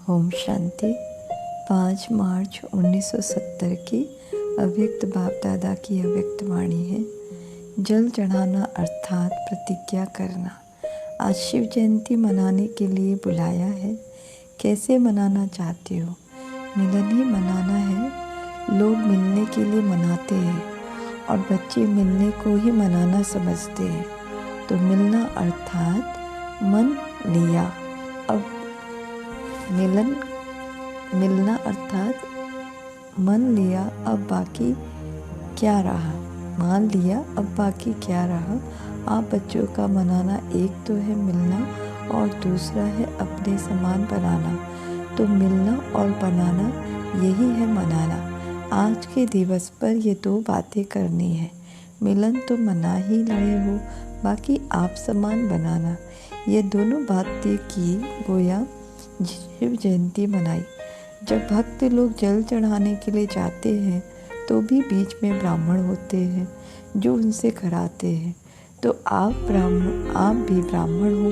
ओम शांति। 5 मार्च 1970 की अव्यक्त बाप दादा की अव्यक्त वाणी है। जल चढ़ाना अर्थात प्रतिज्ञा करना। आज शिव जयंती मनाने के लिए बुलाया है। कैसे मनाना चाहते हो? मिलन ही मनाना है। लोग मिलने के लिए मनाते हैं और बच्चे मिलने को ही मनाना समझते हैं। तो मिलना अर्थात मन लिया। अब मिलना अर्थात मन लिया, अब बाकी क्या रहा। मान लिया, अब बाकी क्या रहा। आप बच्चों का मनाना एक तो है मिलना और दूसरा है अपने समान बनाना। तो मिलना और बनाना यही है मनाना। आज के दिवस पर ये दो बातें करनी है। मिलन तो मना ही रहे हो, बाकी आप समान बनाना। ये दोनों बातें की गोया शिव जयंती मनाई। जब भक्त लोग जल चढ़ाने के लिए जाते हैं तो भी बीच में ब्राह्मण होते हैं जो उनसे कराते हैं। तो आप भी ब्राह्मण हो।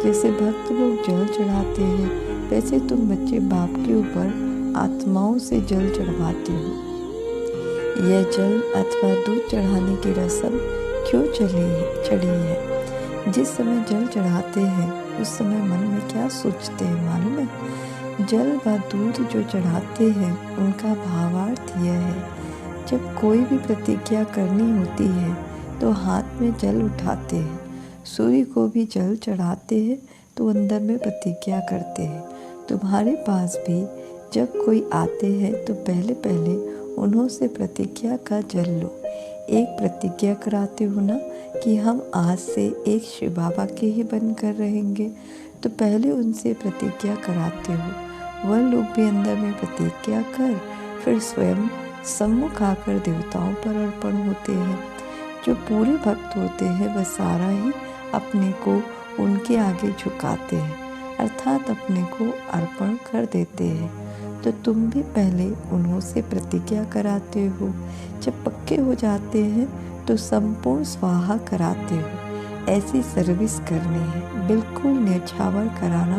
जैसे भक्त लोग जल चढ़ाते हैं वैसे तुम बच्चे बाप के ऊपर आत्माओं से जल चढ़वाते हो। यह जल अथवा दूध चढ़ाने की रस्म क्यों चढ़ी है? जिस समय जल चढ़ाते हैं उस समय मन में क्या सोचते हैं मालूम है? जल व दूध जो चढ़ाते हैं उनका भावार्थ यह है, जब कोई भी प्रतिज्ञा करनी होती है तो हाथ में जल उठाते हैं। सूर्य को भी जल चढ़ाते हैं तो अंदर में प्रतिज्ञा करते हैं। तुम्हारे पास भी जब कोई आते हैं तो पहले उन्हों से प्रतिज्ञा का जल लो। एक प्रतिज्ञा कराते हो ना कि हम आज से एक शिव बाबा के ही बनकर रहेंगे, तो पहले उनसे प्रतिज्ञा कराते हो। वह लोग भी अंदर में प्रतिज्ञा कर फिर स्वयं सम्मुख आकर देवताओं पर अर्पण होते हैं। जो पूरे भक्त होते हैं वह सारा ही अपने को उनके आगे झुकाते हैं, अर्थात अपने को अर्पण कर देते हैं। तो तुम भी पहले उन्हों से प्रतिज्ञा कराते हो। जब पक्के हो जाते हैं तो संपूर्ण स्वाहा कराते हो। ऐसी सर्विस करनी है, बिल्कुल न्यौछावर कराना।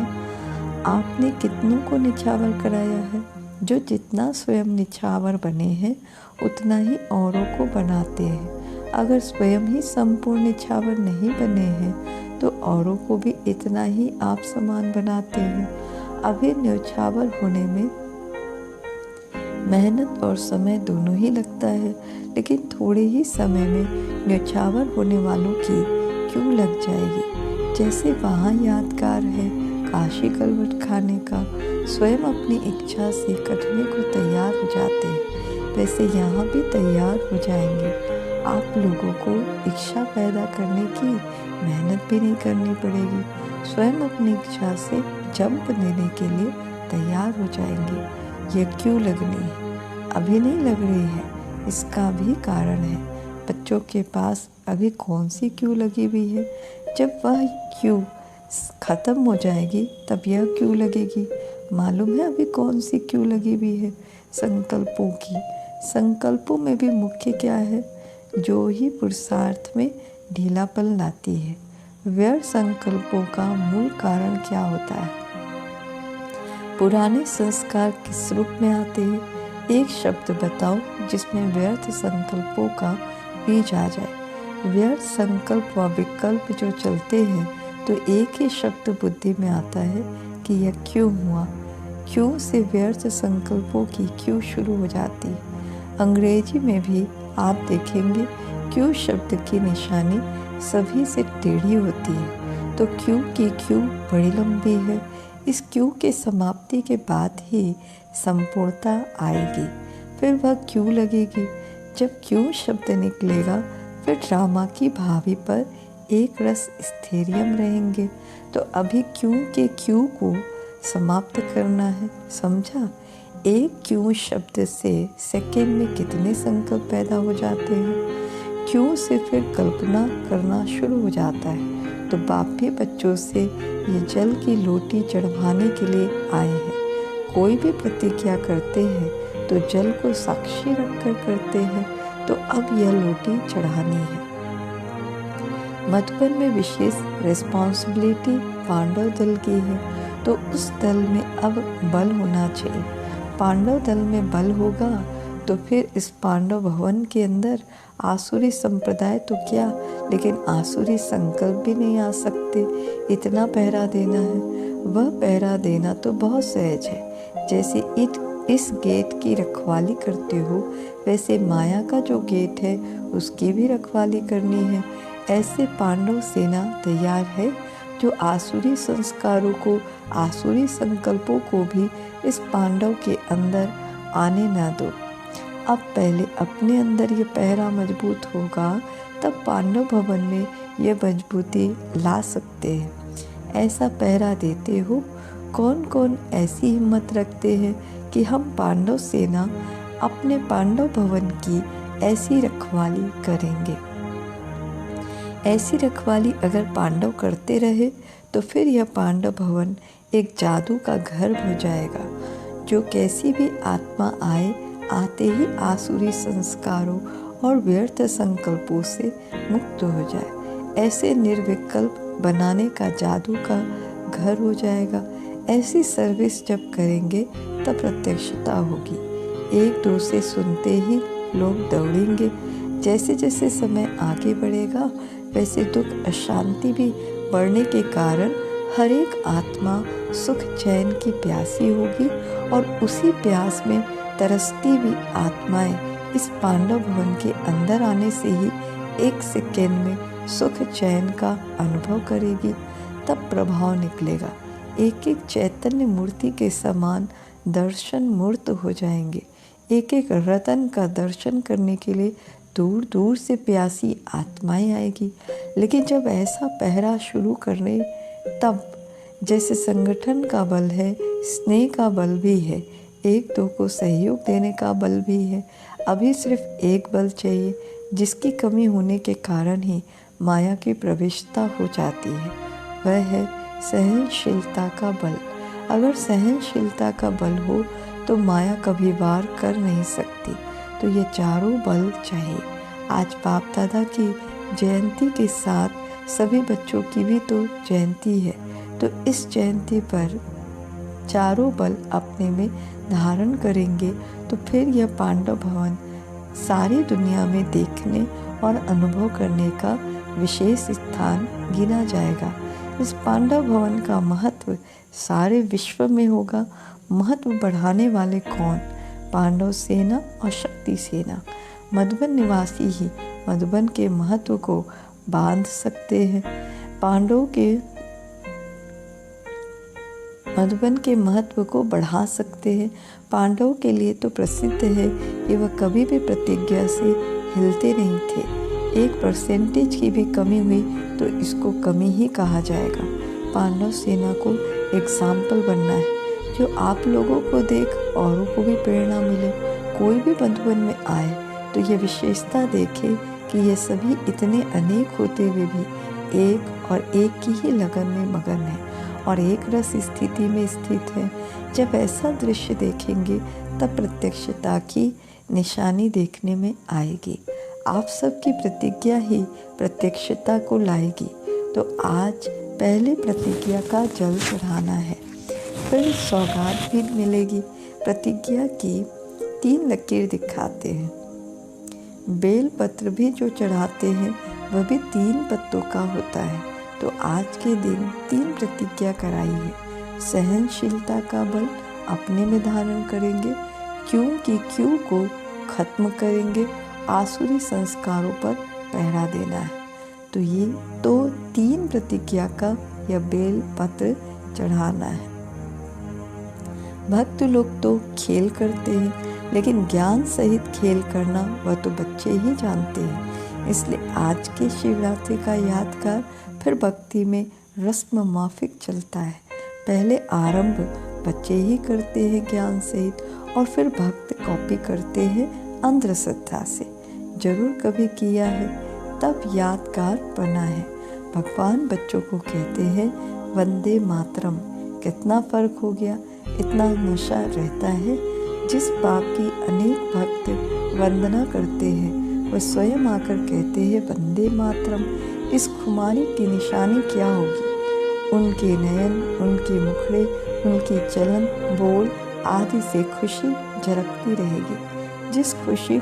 आपने कितनों को निछावर कराया है? जो जितना स्वयं निछावर बने हैं उतना ही औरों को बनाते हैं। अगर स्वयं ही संपूर्ण निछावर नहीं बने हैं तो औरों को भी इतना ही आप समान बनाते हैं। अभी न्यौछावर होने में मेहनत और समय दोनों ही लगता है, लेकिन थोड़े ही समय में न्यौछावर होने वालों की क्यों लग जाएगी। जैसे वहाँ यादगार है काशी कलवट खाने का, स्वयं अपनी इच्छा से कटने को तैयार हो जाते हैं, वैसे यहाँ भी तैयार हो जाएंगे। आप लोगों को इच्छा पैदा करने की मेहनत भी नहीं करनी पड़ेगी। स्वयं अपनी इच्छा से जंप देने के लिए तैयार हो जाएंगे। यह क्यों लगनी है? अभी नहीं लग रही है, इसका भी कारण है। बच्चों के पास अभी कौन सी क्यों लगी हुई है? जब वह क्यों ख़त्म हो जाएगी तब यह क्यों लगेगी। मालूम है अभी कौन सी क्यों लगी हुई है? संकल्पों की। संकल्पों में भी मुख्य क्या है? जो ही पुरुषार्थ में ढीलापन लाती है। व्यर्थ संकल्पों का मूल कारण क्या होता है? पुराने संस्कार किस रूप में आते हैं? एक शब्द बताओ जिसमें व्यर्थ संकल्पों का बीज आ जाए। व्यर्थ संकल्प व विकल्प जो चलते हैं तो एक ही शब्द बुद्धि में आता है कि यह क्यों हुआ। क्यों से व्यर्थ संकल्पों की क्यों शुरू हो जाती है। अंग्रेजी में भी आप देखेंगे क्यों शब्द की निशानी सभी से टेढ़ी होती है। तो क्यों की क्यों बड़ी लंबी है। इस क्यों के समाप्ति के बाद ही संपूर्णता आएगी। फिर वह क्यों लगेगी। जब क्यों शब्द निकलेगा फिर ड्रामा की भावी पर एक रस स्थैर्यम रहेंगे। तो अभी क्यों के क्यों को समाप्त करना है, समझा? एक क्यों शब्द से सेकंड में कितने संकल्प पैदा हो जाते हैं। क्यों से फिर कल्पना करना शुरू हो जाता है। तो बाप भी बच्चों से ये जल की लोटी चढ़वाने के लिए आए हैं। कोई भी प्रतिज्ञा करते हैं तो जल को साक्षी रखकर करते हैं। तो अब यह लोटी चढ़ानी है। मधुबन में विशेष रिस्पॉन्सिबिलिटी पांडव दल की है। तो उस दल में अब बल होना चाहिए। पांडव दल में बल होगा तो फिर इस पांडव भवन के अंदर आसुरी संप्रदाय तो क्या, लेकिन आसुरी संकल्प भी नहीं आ सकते। इतना पहरा देना है, वह पहरा देना तो बहुत सहज है। जैसे इस गेट की रखवाली करते हो, वैसे माया का जो गेट है उसकी भी रखवाली करनी है। ऐसे पांडव सेना तैयार है जो आसुरी संस्कारों को, आसुरी संकल्पों को भी इस पांडव के अंदर आने ना दो। अब पहले अपने अंदर ये पहरा मजबूत होगा, तब पांडव भवन में ये मजबूती ला सकते हैं। ऐसा पहरा देते हो। कौन कौन ऐसी हिम्मत रखते हैं कि हम पांडव सेना अपने पांडव भवन की ऐसी रखवाली करेंगे। ऐसी रखवाली अगर पांडव करते रहे तो फिर यह पांडव भवन एक जादू का घर हो जाएगा, जो कैसी भी आत्मा आए, आते ही आसुरी संस्कारों और व्यर्थ संकल्पों से मुक्त हो जाए। ऐसे निर्विकल्प बनाने का जादू का घर हो जाएगा। ऐसी सर्विस जब करेंगे तब प्रत्यक्षता होगी। एक दो से सुनते ही लोग दौड़ेंगे। जैसे जैसे समय आगे बढ़ेगा वैसे दुख अशांति भी बढ़ने के कारण हर एक आत्मा सुख चैन की प्यासी होगी, और उसी प्यास में तरसती हुई आत्माएं इस पांडव भवन के अंदर आने से ही एक सेकेंड में सुख चैन का अनुभव करेगी। तब प्रभाव निकलेगा। एक एक चैतन्य मूर्ति के समान दर्शन मूर्त हो जाएंगे। एक एक रतन का दर्शन करने के लिए दूर दूर से प्यासी आत्माएं आएगी। लेकिन जब ऐसा पहरा शुरू करने, तब जैसे संगठन का बल है, स्नेह का बल भी है, एक दो को सहयोग देने का बल भी है। अभी सिर्फ एक बल चाहिए, जिसकी कमी होने के कारण ही माया की प्रवेशता हो जाती है। वह है सहनशीलता का बल। अगर सहनशीलता का बल हो तो माया कभी वार कर नहीं सकती। तो ये चारों बल चाहिए। आज बाप दादा की जयंती के साथ सभी बच्चों की भी तो जयंती है। तो इस जयंती पर चारों बल अपने में धारण करेंगे तो फिर यह पांडव भवन सारी दुनिया में देखने और अनुभव करने का विशेष स्थान गिना जाएगा। इस पांडव भवन का महत्व सारे विश्व में होगा। महत्व बढ़ाने वाले कौन? पांडव सेना और शक्ति सेना। मधुबन निवासी ही मधुबन के महत्व को बांध सकते हैं। पांडवों के मधुबन के महत्व को बढ़ा सकते हैं। पांडवों के लिए तो प्रसिद्ध है कि वह कभी भी प्रतिज्ञा से हिलते नहीं थे। 1% की भी कमी हुई तो इसको कमी ही कहा जाएगा। पांडव सेना को एग्जाम्पल बनना है, जो आप लोगों को देख औरों को भी प्रेरणा मिले। कोई भी मधुबन में आए तो ये विशेषता देखे कि ये सभी इतने अनेक होते हुए भी एक और एक की ही लगन में मगन है और एक रस स्थिति में स्थित है। जब ऐसा दृश्य देखेंगे तब प्रत्यक्षता की निशानी देखने में आएगी। आप सबकी प्रतिज्ञा ही प्रत्यक्षता को लाएगी। तो आज पहले प्रतिज्ञा का जल चढ़ाना है, फिर सौगात भी मिलेगी। प्रतिज्ञा की 3 लकीर दिखाते हैं। बेल पत्र भी जो चढ़ाते हैं वह भी 3 पत्तों का होता है। तो आज के दिन 3 प्रतिज्ञा कराई है। सहनशीलता का बल अपने में धारण करेंगे, क्यों की क्यों को खत्म करेंगे, आसुरी संस्कारों पर पहरा देना है। तो ये तो 3 प्रतिज्ञा का यह बेल पत्र चढ़ाना है। भक्त लोग तो खेल करते हैं, लेकिन ज्ञान सहित खेल करना वह तो बच्चे ही जानते हैं। इसलिए आज के शिवरात्रि का यादगार फिर भक्ति में रस्म माफिक चलता है। पहले आरंभ बच्चे ही करते हैं ज्ञान सहित, और फिर भक्त कॉपी करते हैं अंधश्रद्धा से। जरूर कभी किया है, तब यादगार बना है। भगवान बच्चों को कहते हैं वंदे मातरम। कितना फर्क हो गया। इतना नशा रहता है। जिस बाप की अनेक भक्त वंदना करते हैं वह स्वयं आकर कहते हैं वंदे मातरम। इस खुमारी की निशानी क्या होगी? उनके नयन, उनके मुखड़े, उनकी चलन, बोल आदि से खुशी झलकती रहेगी। जिस खुशी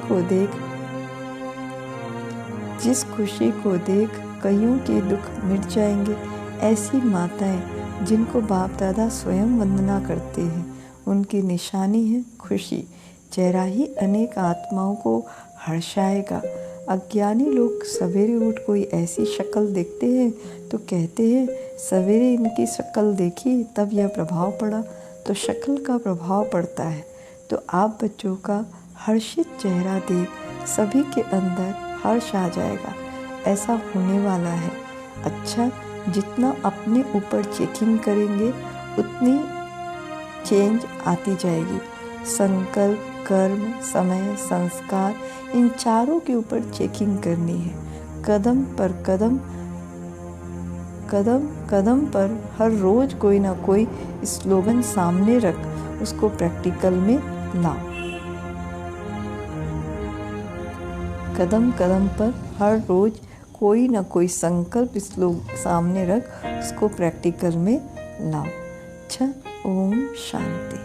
को देख कईयों के दुख मिट जाएंगे। ऐसी माताएं जिनको बाप दादा स्वयं वंदना करते हैं, उनकी निशानी है खुशी। चेहरा ही अनेक आत्माओं को हर्षाएगा। अज्ञानी लोग सवेरे उठ कोई ऐसी शक्ल देखते हैं तो कहते हैं सवेरे इनकी शक्ल देखी तब यह प्रभाव पड़ा। तो शक्ल का प्रभाव पड़ता है। तो आप बच्चों का हर्षित चेहरा देख सभी के अंदर हर्ष आ जाएगा। ऐसा होने वाला है। अच्छा, जितना अपने ऊपर चेकिंग करेंगे उतनी चेंज आती जाएगी। संकल्प, कर्म, समय, संस्कार, इन चारों के ऊपर चेकिंग करनी है। कदम कदम पर हर रोज कोई ना कोई स्लोगन सामने रख उसको प्रैक्टिकल में लाओ। कदम कदम पर हर रोज कोई ना कोई संकल्प सामने रख उसको प्रैक्टिकल में लाओ। अच्छा, ओम शांति।